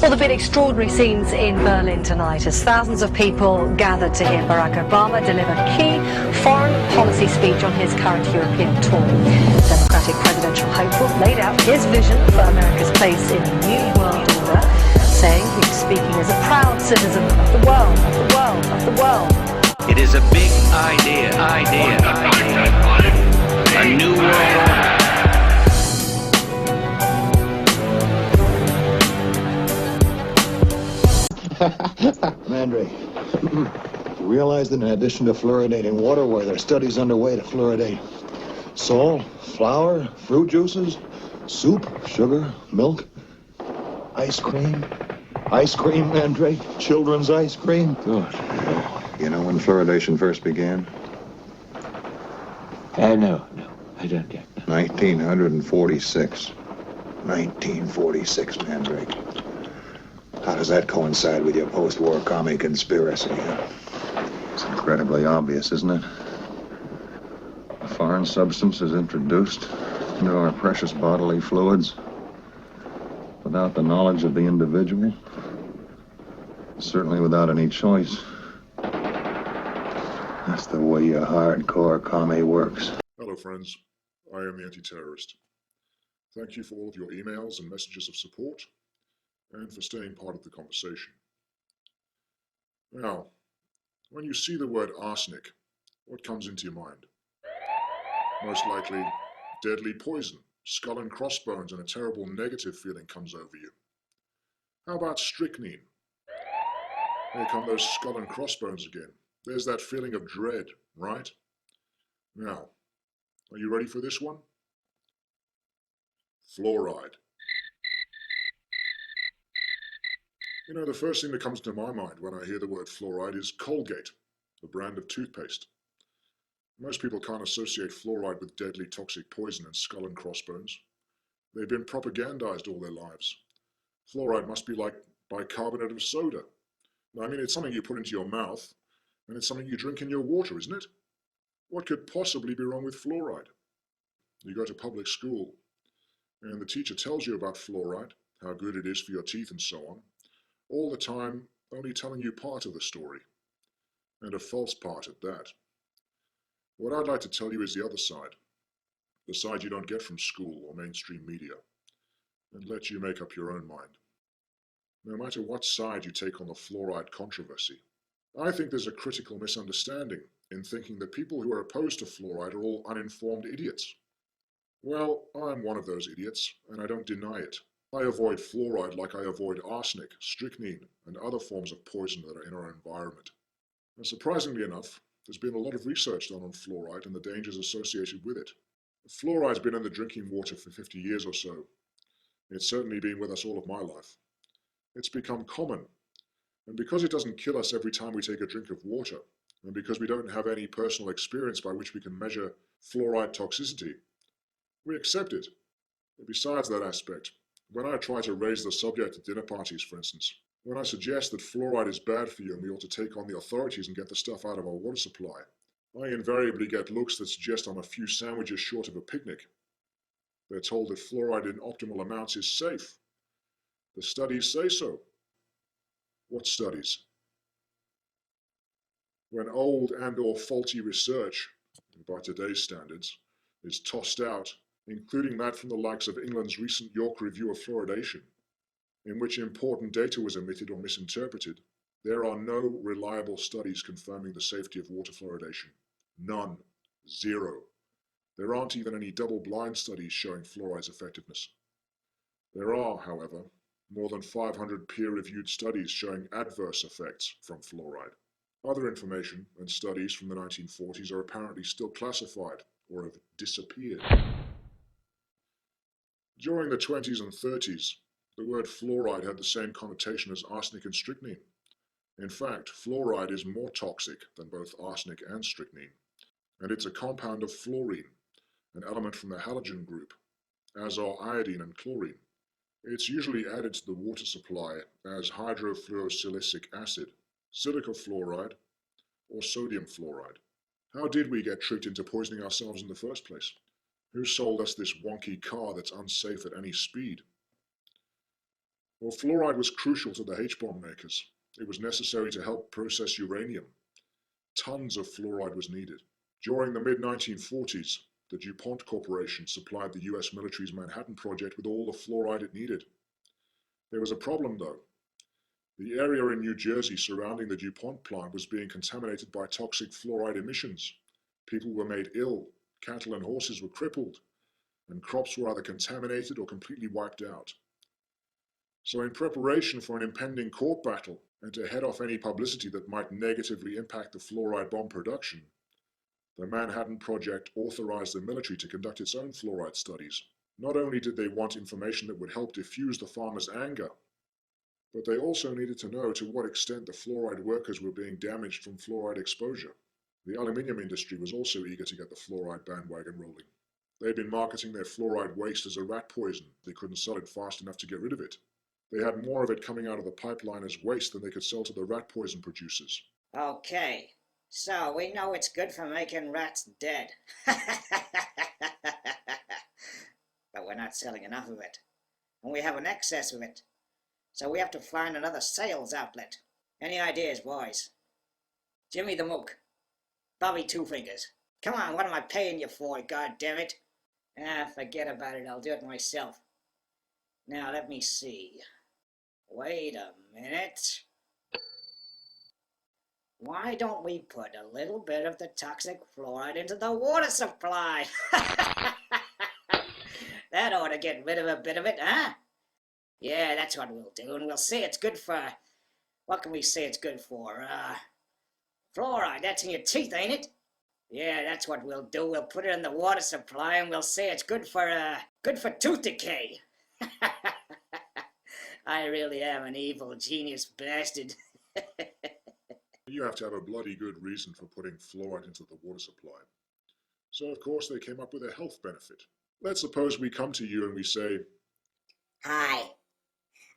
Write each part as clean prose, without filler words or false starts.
Well, there have been extraordinary scenes in Berlin tonight as thousands of people gathered to hear Barack Obama deliver key foreign policy speech on his current European tour. Democratic presidential hopeful laid out his vision for America's place in the new world order, saying he was speaking as a proud citizen of the world, of the world, of the world. It is a big idea. A new world order. Mandrake, you realize that in addition to fluoridating water, where there are studies underway to fluoridate salt, flour, fruit juices, soup, sugar, milk, ice cream, Mandrake, children's ice cream. Good. You know when fluoridation first began? No, I don't yet. 1946. 1946, Mandrake. How does that coincide with your post-war commie conspiracy? It's incredibly obvious, isn't it? A foreign substance is introduced into our precious bodily fluids without the knowledge of the individual, certainly without any choice. That's the way a hardcore commie works. Hello, friends. I am the Anti-Terrorist. Thank you for all of your emails and messages of support, and for staying part of the conversation. Now, when you see the word arsenic, what comes into your mind? Most likely, deadly poison, skull and crossbones, and a terrible negative feeling comes over you. How about strychnine? Here come those skull and crossbones again. There's that feeling of dread, right? Now, are you ready for this one? Fluoride. You know, the first thing that comes to my mind when I hear the word fluoride is Colgate, a brand of toothpaste. Most people can't associate fluoride with deadly toxic poison and skull and crossbones. They've been propagandized all their lives. Fluoride must be like bicarbonate of soda. I mean, it's something you put into your mouth, and it's something you drink in your water, isn't it? What could possibly be wrong with fluoride? You go to public school, and the teacher tells you about fluoride, how good it is for your teeth and so on, all the time only telling you part of the story, and a false part at that. What I'd like to tell you is the other side, the side you don't get from school or mainstream media, and let you make up your own mind. No matter what side you take on the fluoride controversy, I think there's a critical misunderstanding in thinking that people who are opposed to fluoride are all uninformed idiots. Well, I'm one of those idiots, and I don't deny it. I avoid fluoride like I avoid arsenic, strychnine, and other forms of poison that are in our environment. And surprisingly enough, there's been a lot of research done on fluoride and the dangers associated with it. Fluoride's been in the drinking water for 50 years or so. It's certainly been with us all of my life. It's become common, and because it doesn't kill us every time we take a drink of water, and because we don't have any personal experience by which we can measure fluoride toxicity, we accept it. And besides that aspect, when I try to raise the subject at dinner parties, for instance, when I suggest that fluoride is bad for you and we ought to take on the authorities and get the stuff out of our water supply, I invariably get looks that suggest I'm a few sandwiches short of a picnic. They're told that fluoride in optimal amounts is safe. The studies say so. What studies? When old and/or faulty research, by today's standards, is tossed out, including that from the likes of England's recent York Review of Fluoridation, in which important data was omitted or misinterpreted, there are no reliable studies confirming the safety of water fluoridation. None. Zero. There aren't even any double-blind studies showing fluoride's effectiveness. There are, however, more than 500 peer-reviewed studies showing adverse effects from fluoride. Other information and studies from the 1940s are apparently still classified or have disappeared. During the 20s and 30s, the word fluoride had the same connotation as arsenic and strychnine. In fact, fluoride is more toxic than both arsenic and strychnine, and it's a compound of fluorine, an element from the halogen group, as are iodine and chlorine. It's usually added to the water supply as hydrofluorosilicic acid, silica fluoride, or sodium fluoride. How did we get tricked into poisoning ourselves in the first place? Who sold us this wonky car that's unsafe at any speed? Well, fluoride was crucial to the H-bomb makers. It was necessary to help process uranium. Tons of fluoride was needed. During the mid-1940s, the DuPont Corporation supplied the US military's Manhattan Project with all the fluoride it needed. There was a problem, though. The area in New Jersey surrounding the DuPont plant was being contaminated by toxic fluoride emissions. People were made ill, cattle and horses were crippled, and crops were either contaminated or completely wiped out. So in preparation for an impending court battle and to head off any publicity that might negatively impact the fluoride bomb production, the Manhattan Project authorized the military to conduct its own fluoride studies. Not only did they want information that would help diffuse the farmers' anger, but they also needed to know to what extent the fluoride workers were being damaged from fluoride exposure. The aluminium industry was also eager to get the fluoride bandwagon rolling. They'd been marketing their fluoride waste as a rat poison. They couldn't sell it fast enough to get rid of it. They had more of it coming out of the pipeline as waste than they could sell to the rat poison producers. Okay, so we know it's good for making rats dead. But we're not selling enough of it. And we have an excess of it. So we have to find another sales outlet. Any ideas, boys? Jimmy the Mook. Bobby Two Fingers. Come on, what am I paying you for, goddammit? Forget about it, I'll do it myself. Now, let me see. Wait a minute. Why don't we put a little bit of the toxic fluoride into the water supply? That ought to get rid of a bit of it, huh? Yeah, that's what we'll do, and we'll say it's good for... What can we say it's good for? Fluoride, that's in your teeth, ain't it? Yeah, that's what we'll do. We'll put it in the water supply, and we'll say it's good for tooth decay. I really am an evil genius bastard. You have to have a bloody good reason for putting fluoride into the water supply. So, of course, they came up with a health benefit. Let's suppose we come to you and we say, Hi,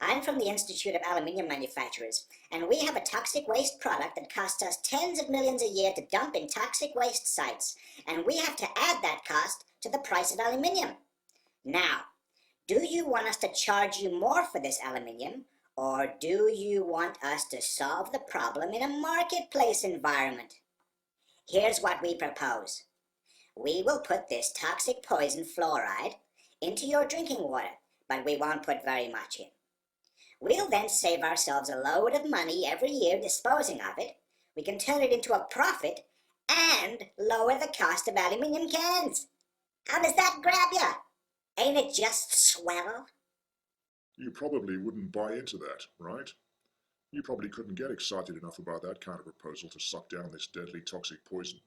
I'm from the Institute of Aluminium Manufacturers, and we have a toxic waste product that costs us tens of millions a year to dump in toxic waste sites, and we have to add that cost to the price of aluminium. Now, do you want us to charge you more for this aluminium, or do you want us to solve the problem in a marketplace environment? Here's what we propose. We will put this toxic poison fluoride into your drinking water, but we won't put very much in. We'll then save ourselves a load of money every year disposing of it. We can turn it into a profit and lower the cost of aluminium cans. How does that grab ya? Ain't it just swell? you probably wouldn't buy into that, right? You probably couldn't get excited enough about that kind of proposal to suck down this deadly toxic poison.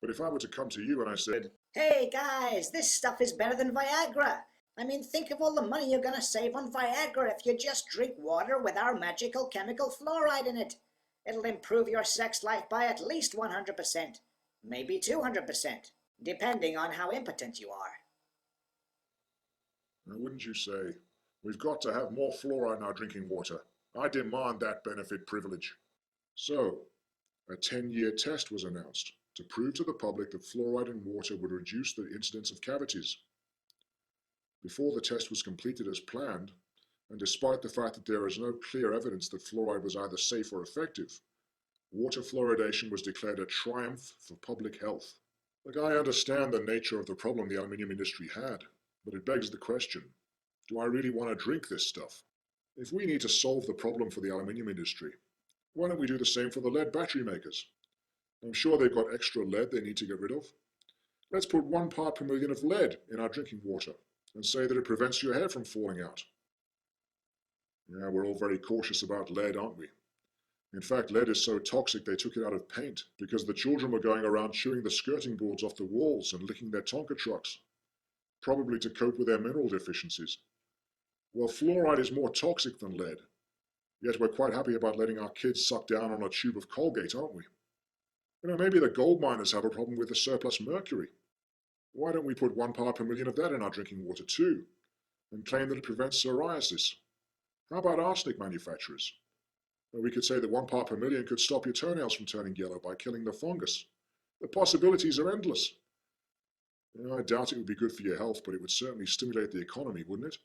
But if I were to come to you and I said, Hey guys, this stuff is better than Viagra. I mean, think of all the money you're gonna save on Viagra if you just drink water with our magical chemical fluoride in it. It'll improve your sex life by at least 100%, maybe 200%, depending on how impotent you are. now wouldn't you say, we've got to have more fluoride in our drinking water. I demand that benefit privilege. So, a 10-year test was announced to prove to the public that fluoride in water would reduce the incidence of cavities. Before the test was completed as planned, and despite the fact that there is no clear evidence that fluoride was either safe or effective, water fluoridation was declared a triumph for public health. Look, I understand the nature of the problem the aluminium industry had, but it begs the question, do I really want to drink this stuff? If we need to solve the problem for the aluminium industry, why don't we do the same for the lead battery makers? I'm sure they've got extra lead they need to get rid of. Let's put 1 part per million of lead in our drinking water and say that it prevents your hair from falling out. Yeah, we're all very cautious about lead, aren't we? In fact, lead is so toxic they took it out of paint because the children were going around chewing the skirting boards off the walls and licking their Tonka trucks, probably to cope with their mineral deficiencies. Well, fluoride is more toxic than lead, yet we're quite happy about letting our kids suck down on a tube of Colgate, aren't we? You know, maybe the gold miners have a problem with the surplus mercury. Why don't we put 1 part per million of that in our drinking water too, and claim that it prevents psoriasis? How about arsenic manufacturers? Well, we could say that 1 part per million could stop your toenails from turning yellow by killing the fungus. The possibilities are endless. You know, I doubt it would be good for your health, but it would certainly stimulate the economy, wouldn't it?